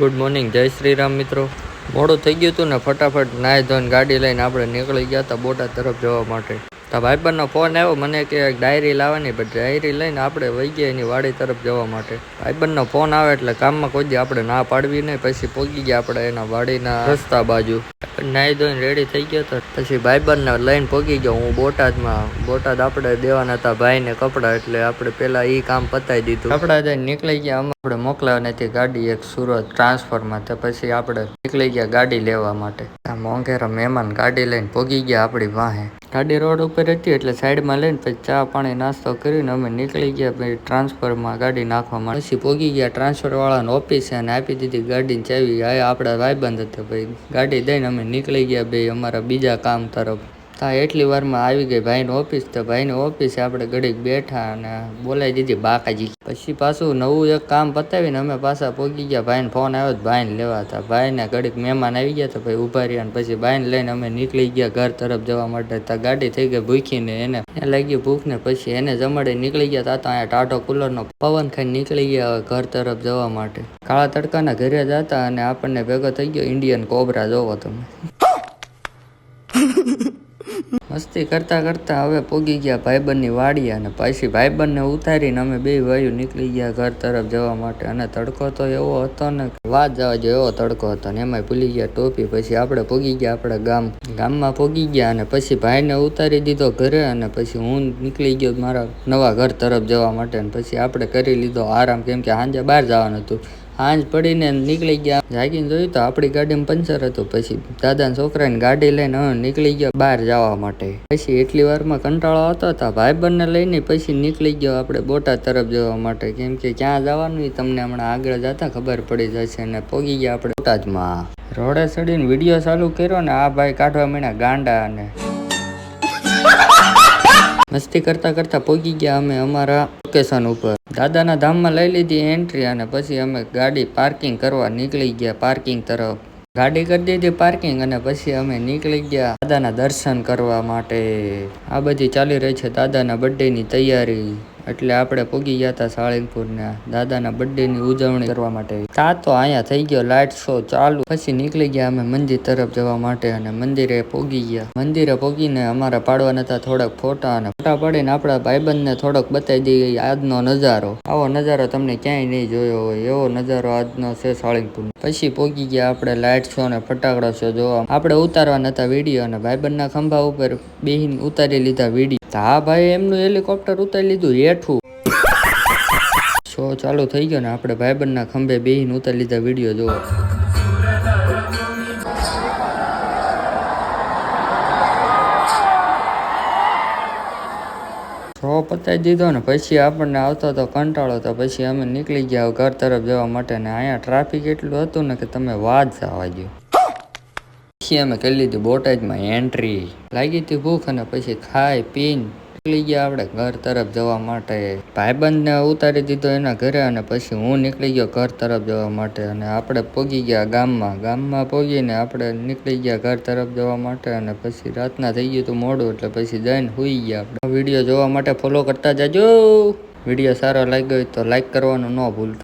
Good morning, જય શ્રી રામ મિત્રો. મોડું થઈ ગયું હતું ને, ફટાફટ નાહી ધોઈને ગાડી લઈને આપણે નીકળી ગયા હતા બોટાદ તરફ જવા માટે. તો ભાઈબંધનો ફોન આવ્યો મને કે ડાયરી લાવવાની, પણ ડાયરી લઈને આપણે વહી ગયા એની વાડી તરફ જવા માટે. ભાઈબંધનો ફોન આવે એટલે કામમાં કોઈ આપણે ના પાડવી નહીં. પછી પહોંચી ગયા આપણે એના વાડીના રસ્તા બાજુ. નાહી ધોઈને રેડી થઈ ગયો હતો. પછી ભાઈબંધને લઈને પહોંચી ગયો હું બોટાદમાં. બોટાદ આપણે દેવાના હતા ભાઈને કપડાં, એટલે આપણે પેલા એ કામ પતાવી દીધું. કપડાં જઈને નીકળી ગયા. આપણે મોકલાવાની હતી ગાડી એક સુરત ટ્રાન્સફરમાં. તો પછી આપણે નીકળી ગયા ગાડી લેવા માટે. આ મોંઘેરા મહેમાન ગાડી લઈને પહોંચી ગયા આપણી વાહે. ગાડી રોડ ઉપર હતી એટલે સાઈડમાં લઈને પછી ચા પાણી નાસ્તો કરીને અમે નીકળી ગયા ભાઈ ટ્રાન્સફરમાં ગાડી નાખવા માટે. પછી પહોંચી ગયા ટ્રાન્સફર વાળાને ઓફિસે અને આપી દીધી ગાડીની ચાવી. આ આપણા ભાઈબંધ હતા ભાઈ. ગાડી દઈને અમે નીકળી ગયા ભાઈ અમારા બીજા કામ તરફ. હા, એટલી વારમાં આવી ગઈ ભાઈની ઓફિસ. તો ભાઈની ઓફિસે આપણે ઘડીક બેઠા અને બોલાવી દીધી બાકાજી. પછી પાછું નવું એક કામ પતાવીને અમે પાછા પહોંચી ગયા. ભાઈને ફોન આવ્યો તો ભાઈને લેવા હતા. ભાઈને ઘડીક મહેમાન આવી ગયા તો ભાઈ ઉભા રહ્યા. પછી ભાઈને લઈને અમે નીકળી ગયા ઘર તરફ જવા માટે. ત્યાં ગાડી થઈ ગઈ ભૂખીને, એને લાગી ભૂખ ને. પછી એને જમાડી નીકળી ગયા. તા અહીંયા ટાઢો કુલરનો પવન ખાઈને નીકળી ગયા ઘર તરફ જવા માટે. કાળા તડકાના ઘરે જતા અને આપણને ભેગો થઈ ગયો ઇન્ડિયન કોબરા. જોવો તમે. મસ્તી કરતા કરતા હવે પહોંચી ગયા ભાઈબંધની વાડી. અને પછી ભાઈબંધને ઉતારીને અમે બે ભાઈઓ નીકળી ગયા ઘર તરફ જવા માટે. અને તડકો તો એવો હતો ને વાત જવા જો એવો તડકો હતો ને એમાં ભૂલી ગયા ટોપી. પછી આપણે પહોંચી ગયા આપણે ગામમાં પહોંચી ગયા. અને પછી ભાઈને ઉતારી દીધો ઘરે. અને પછી હું નીકળી ગયો મારા નવા ઘર તરફ જવા માટે. અને પછી આપણે કરી લીધો આરામ, કેમ કે સાંજે બહાર જવાનું હતું. હાંજ પડીને નીકળી ગયા. જાગીને જોયું તો આપણી ગાડીમાં પંચર હતું. પછી દાદાના છોકરાની ગાડી લઈને નીકળી ગયા બહાર જવા માટે. પછી એટલી વારમાં કંટાળો આવતો હતા ભાઈબંધને લઈને પછી નીકળી ગયો આપણે બોટાદ તરફ જવા માટે. કેમ કે ક્યાં જવાનું એ તમને હમણાં આગળ જતા ખબર પડી જશે. અને પહોંચી ગયા આપણે બોટાદમાં. રોડે ચડીને વિડીયો ચાલુ કર્યો ને આ ભાઈ કાઢવા માંડ્યા ગાંડા. અને મસ્તી કરતા કરતા પહોંચી ગયા અમે અમારા લોકેશન ઉપર. દાદાના ધામમાં લઈ લીધી એન્ટ્રી. અને પછી અમે ગાડી પાર્કિંગ કરવા નીકળી ગયા પાર્કિંગ તરફ. ગાડી કરી દીધી પાર્કિંગ. અને પછી અમે નીકળી ગયા દાદાના દર્શન કરવા માટે. આ બધી ચાલી રહી છે દાદાના બર્થડેની તૈયારી. એટલે આપણે પહોંચી ગયા હતા સાળંગપુરના દાદાના બર્થડેની ઉજવણી કરવા માટે. તા તો અહીંયા થઈ ગયો લાઇટ શો ચાલુ. પછી નીકળી ગયા અમે મંદિર તરફ જવા માટે. અને મંદિરે પહોંચી ગયા. મંદિરે પહોંચીને અમારા પાડવાના હતા થોડાક ફોટા. અને ફોટા પાડીને આપણા ભાઈબંધને થોડોક બતાવી દઈએ આજનો નજારો. આવો નજારો તમને ક્યાંય નહીં જોયો હોય એવો નજારો આજનો છે સાળંગપુર. પછી પહોંચી ગયા આપણે લાઇટ શો અને ફટાકડા શો જોવા. આપણે ઉતારવાના હતા વિડીયો. અને ભાઈબંધના ખંભા ઉપર બેહીને ઉતારી લીધા વિડીયો. હા ભાઈ એમનું હેલિકોપ્ટર ઉતારી લીધું હેઠું. શો ચાલુ થઈ ગયો ને આપણે ભાઈબંધના ખંભે બેહીને ઉતારી લીધા વિડીયો જોવા. શો પતાવી દીધો ને પછી આપણને આવતો તો કંટાળો. તો પછી અમે નીકળી ગયા ઘર તરફ જવા માટે. ને અહીંયા ટ્રાફિક એટલું હતું ને કે તમે વાત જવા દો. પછી અમે કરી લીધી બોટાદમાં એન્ટ્રી. લાગી હતી ભૂખ અને પછી ખાઈ પીને નીકળી ગયા આપણે ઘર તરફ જવા માટે. ભાઈબંધને ઉતારી દીધો એના ઘરે. અને પછી હું નીકળી ગયો ઘર તરફ જવા માટે. અને આપણે પહોંચી ગયા ગામમાં પહોંચીને આપણે નીકળી ગયા ઘર તરફ જવા માટે. અને પછી રાતના થઈ ગયું હતું મોડું એટલે પછી જઈને સુઈ ગયા આપણે. વિડીયો જોવા માટે ફોલો કરતા જાજો. વિડીયો સારો લાગ્યો હોય તો લાઈક કરવાનું ન ભૂલતા.